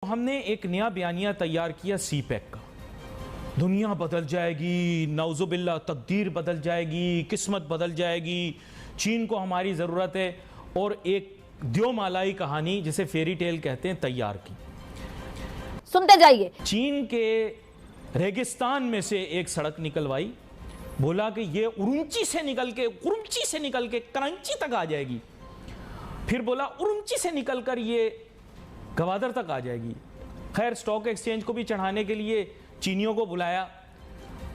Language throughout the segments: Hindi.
हमने एक नया बयानिया तैयार किया सी पैक का। दुनिया बदल जाएगी, नौजुबिल्ला तकदीर बदल जाएगी, किस्मत बदल जाएगी, चीन को हमारी ज़रूरत है, और एक द्योमालाई कहानी जिसे फेरी टेल कहते हैं तैयार की। सुनते जाइए। चीन के रेगिस्तान में से एक सड़क निकलवाई, बोला कि ये उरुंची से निकल के कराची तक आ जाएगी। फिर बोला उरुंची से निकलकर ये गवादर तक आ जाएगी। खैर, स्टॉक एक्सचेंज को भी चढ़ाने के लिए चीनियों को बुलाया,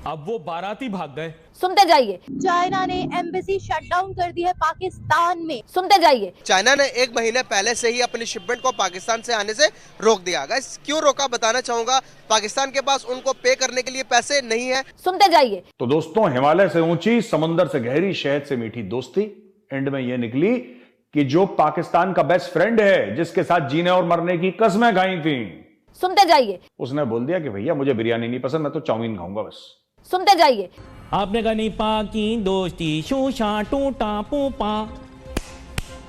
अब वो बाराती भाग गए। सुनते जाइए। चाइना ने एम्बेसी शट डाउन कर दी है पाकिस्तान में। सुनते जाइए। चाइना ने 1 महीने पहले से ही अपनी शिपमेंट को पाकिस्तान से आने से रोक दिया। गाइस, क्यों रोका बताना चाहूंगा। पाकिस्तान के पास उनको पे करने के लिए पैसे नहीं है। सुनते जाइए। तो दोस्तों, हिमालय से ऊंची, समंदर से गहरी, शहद से मीठी दोस्ती एंड में ये निकली कि जो पाकिस्तान का बेस्ट फ्रेंड है, जिसके साथ जीने और मरने की कस्में खाई थी, सुनते जाइए, उसने बोल दिया कि भैया मुझे बिरयानी नहीं पसंद, मैं तो चाउमीन खाऊंगा बस। सुनते जाइए। आपने कहा नहीं पाकी दोस्ती शूशा टूटा पूपा,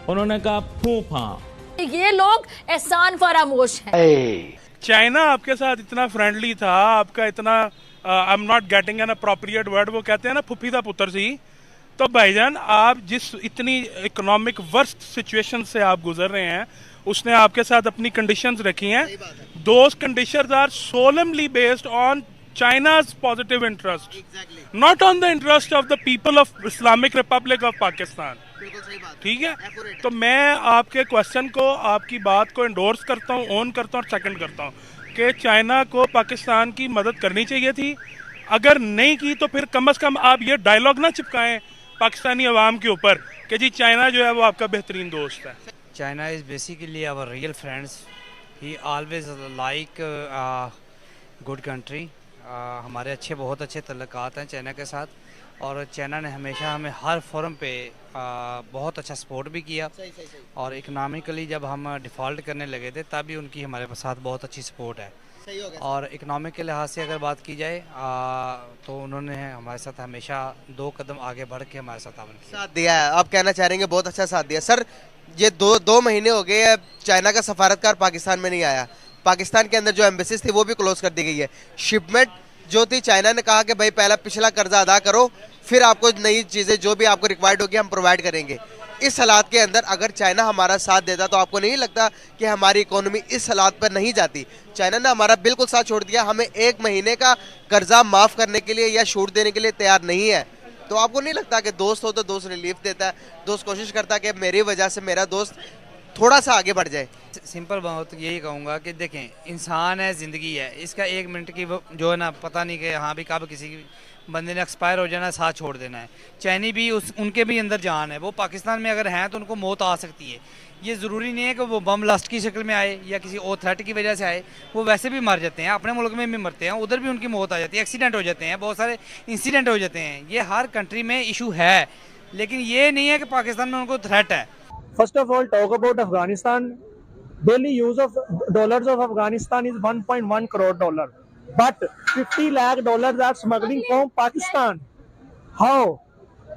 उन्होंने कहा फूफा। ये लोग एहसान फरामोश हैं। चाइना आपके साथ इतना फ्रेंडली था, आपका इतना I am not getting an appropriate word, वो कहते हैं ना फुफी दा पुत्र सी। तो भाईजान, आप जिस इतनी इकोनॉमिक वर्स्ट सिचुएशन से आप गुजर रहे हैं, उसने आपके साथ अपनी कंडीशंस रखी हैं। Those conditions are solemnly based on China's positive interest, not on the interest of the people of Islamic Republic of Pakistan. ठीक है, तो मैं आपके क्वेश्चन को, आपकी बात को एंडोर्स करता हूँ, ऑन करता हूँ और सेकंड करता हूँ कि चाइना को पाकिस्तान की मदद करनी चाहिए थी। अगर नहीं की तो फिर कम से कम आप ये डायलॉग ना चिपकाएं पाकिस्तानी अवाम के ऊपर कि जी चाइना जो है वो आपका बेहतरीन दोस्त है। China is basically our real friends. He always like good country. हमारे बहुत अच्छे तल्लुकात हैं चाइना के साथ, और चाइना ने हमेशा हमें हर फोरम पे बहुत अच्छा सपोर्ट भी किया। और इकोनॉमिकली जब हम डिफ़ॉल्ट करने लगे थे तब भी उनकी हमारे साथ बहुत अच्छी सपोर्ट है। और इकोनॉमिक के लिहाज से अगर बात की जाए तो उन्होंने हमारे साथ हमेशा 2 कदम आगे बढ़ के हमारे साथ दिया है। आप कहना चाह रहे हैं बहुत अच्छा साथ दिया। सर, ये दो महीने हो गए चाइना का सफारतकार पाकिस्तान में नहीं आया। पाकिस्तान के अंदर जो एम्बेसीज थी वो भी क्लोज कर दी गई है। शिपमेंट जो थी, चाइना ने कहा कि भाई पहला पिछला कर्जा अदा करो, फिर आपको नई चीज़ें जो भी आपको रिक्वायर्ड होगी हम प्रोवाइड करेंगे। इस हालात के अंदर अगर चाइना हमारा साथ देता तो आपको नहीं लगता कि हमारी इकोनॉमी इस हालात पर नहीं जाती? चाइना ने हमारा बिल्कुल साथ छोड़ दिया, हमें 1 महीने का कर्जा माफ़ करने के लिए या छूट देने के लिए तैयार नहीं है। तो आपको नहीं लगता कि दोस्त हो तो दोस्त रिलीफ देता है, दोस्त कोशिश करता है कि मेरी वजह से मेरा दोस्त थोड़ा सा आगे बढ़ जाए? सिंपल बात यही कहूँगा कि देखें, इंसान है, ज़िंदगी है, इसका 1 मिनट की जो है ना पता नहीं कि हाँ भी कब किसी बंदे ने एक्सपायर हो जाना, साथ छोड़ देना है। चाइनी भी उनके भी अंदर जान है, वो पाकिस्तान में अगर हैं तो उनको मौत आ सकती है। ये ज़रूरी नहीं है कि वो बम ब्लास्ट की शक्ल में आए या किसी और थ्रेट की वजह से आए, वो वैसे भी मर जाते हैं, अपने मुल्क में भी मरते हैं, उधर भी उनकी मौत आ जाती है, एक्सीडेंट हो जाते हैं, बहुत सारे इंसिडेंट हो जाते हैं। ये हर कंट्री में इशू है, लेकिन ये नहीं है कि पाकिस्तान में उनको थ्रेट है। First of all, talk about Afghanistan. Daily use of dollars of Afghanistan is $1.1 crore, but $50 lakh are smuggling from Pakistan. How?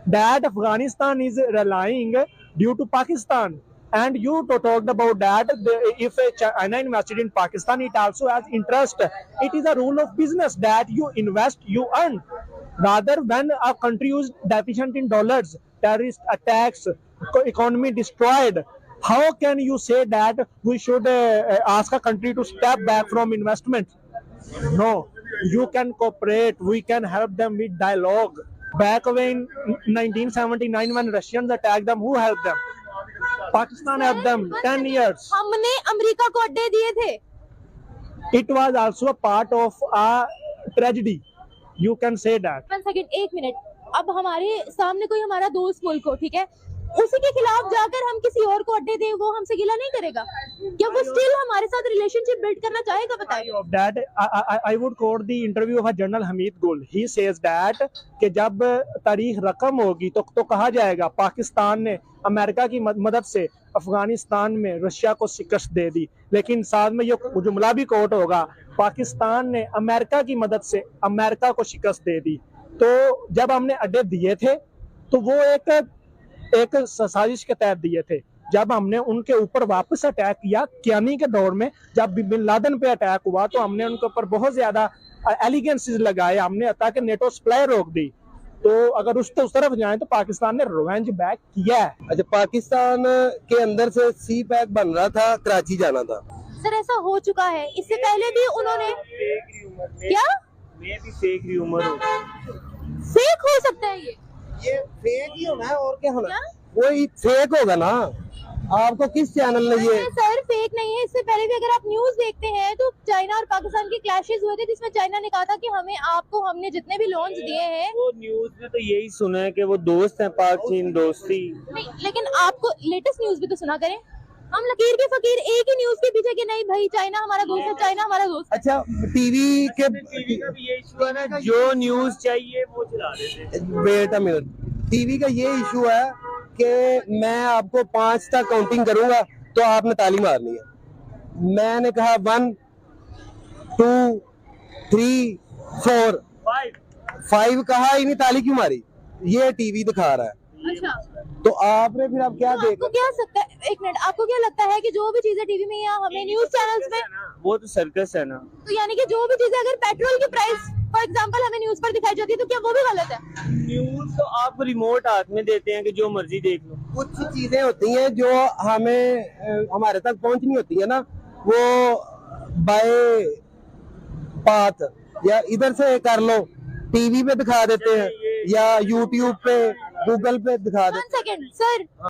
That Afghanistan is relying due to Pakistan. And you talked about that. If China invested in Pakistan, it also has interest. It is a rule of business that you invest, you earn. Rather, when a country is deficient in dollars, terrorist attacks, economy destroyed, how can you say that we should ask a country to step back from investment? No, you can cooperate, we can help them with dialogue. Back away in 1979 when Russians attacked them, who helped them? Pakistan helped them 10 years. हमने अमेरिका को अड्डे दिए थे। It was also a part of a tragedy. You can say that. 1 second, 1 minute. अब हमारे सामने कोई हमारा दोस्त मुल्क हो, ठीक है, उसी के खिलाफ जाकर हम किसी और को अड्डे दें, वो हमसे गिला नहीं करेगा क्या? वो स्टिल हमारे साथ रिलेशनशिप बिल्ड करना चाहेगा? बताइए। That I would quote the interview of a General Hamid Gul. He says that कि जब तारीख रकम होगी तो कहा जाएगा पाकिस्तान ने अमेरिका की मदद से अफगानिस्तान में रशिया को शिकस्त दे दी, लेकिन साथ में ये जुमला भी कोट होगा, पाकिस्तान ने अमेरिका की मदद से अमेरिका को शिकस्त दे दी। तो जब हमने अड्डे दिए थे तो वो एक साजिश के तहत दिए थे। जब हमने उनके ऊपर वापस अटैक किया कियानी के दौर में, जब बिन लादेन पे अटैक हुआ तो हमने उनके ऊपर बहुत ज्यादा एलिगेंसेस लगाए, हमने ताकि नेटो सप्लाई रोक दी। तो अगर उस तरफ जाएं तो पाकिस्तान ने रिवेंज बैक किया है। अच्छा, पाकिस्तान के अंदर से सी पैक बन रहा था, कराची जाना था। सर ऐसा हो चुका है, इससे पहले भी उन्होंने क्या फेक र्यूमर हो, फेक हो सकता है ये फेक ही होना है और क्या होना क्या? वही फेक होगा ना। आपको किस चैनल ने ये सर फेक नहीं है। इससे पहले भी अगर आप न्यूज देखते हैं तो चाइना और पाकिस्तान के क्लैशेस हुए थे, जिसमें चाइना ने कहा था कि हमने जितने भी लोन्स दिए हैं, वो न्यूज में तो यही सुना है कि वो दोस्त हैं, पाक चीन दोस्ती। नहीं, लेकिन आपको लेटेस्ट न्यूज भी तो सुना करें। हम लकीर के फकीर एक ही न्यूज के पीछे कि नहीं भाई चाइना हमारा दोस्त है, चाइना हमारा दोस्त। अच्छा, टीवी के जो न्यूज चाहिए वो चला देते हैं। वेट अ मिनट, टीवी का ये इशू है कि मैं आपको 5 तक काउंटिंग करूंगा तो आपने ताली मारनी है। मैंने कहा 1 2 3 4 5 कहा ही नहीं, ताली क्यों मारी? ये टीवी दिखा रहा है। अच्छा, तो आपने फिर आप क्या तो देख आपको क्या सकता है, एक मिनट, आपको क्या लगता है कि जो भी चीजें टीवी में या हमें न्यूज चैनल्स में, वो तो सर्कस है ना। तो यानी कि जो भी चीजें अगर पेट्रोल की प्राइस फॉर एग्जांपल हमें न्यूज पर दिखाई जाती है तो क्या वो भी गलत है? न्यूज तो आप रिमोट हाथ में देते हैं कि जो मर्जी देख लो। कुछ चीजें होती हैं जो हमें हमारे तक पहुंच नहीं होती है ना, वो बाय पाथ या इधर से कर लो, टीवी पे दिखा देते हैं या यूट्यूब पे गूगल पे दिखा देते हैं। 1 सेकंड सर।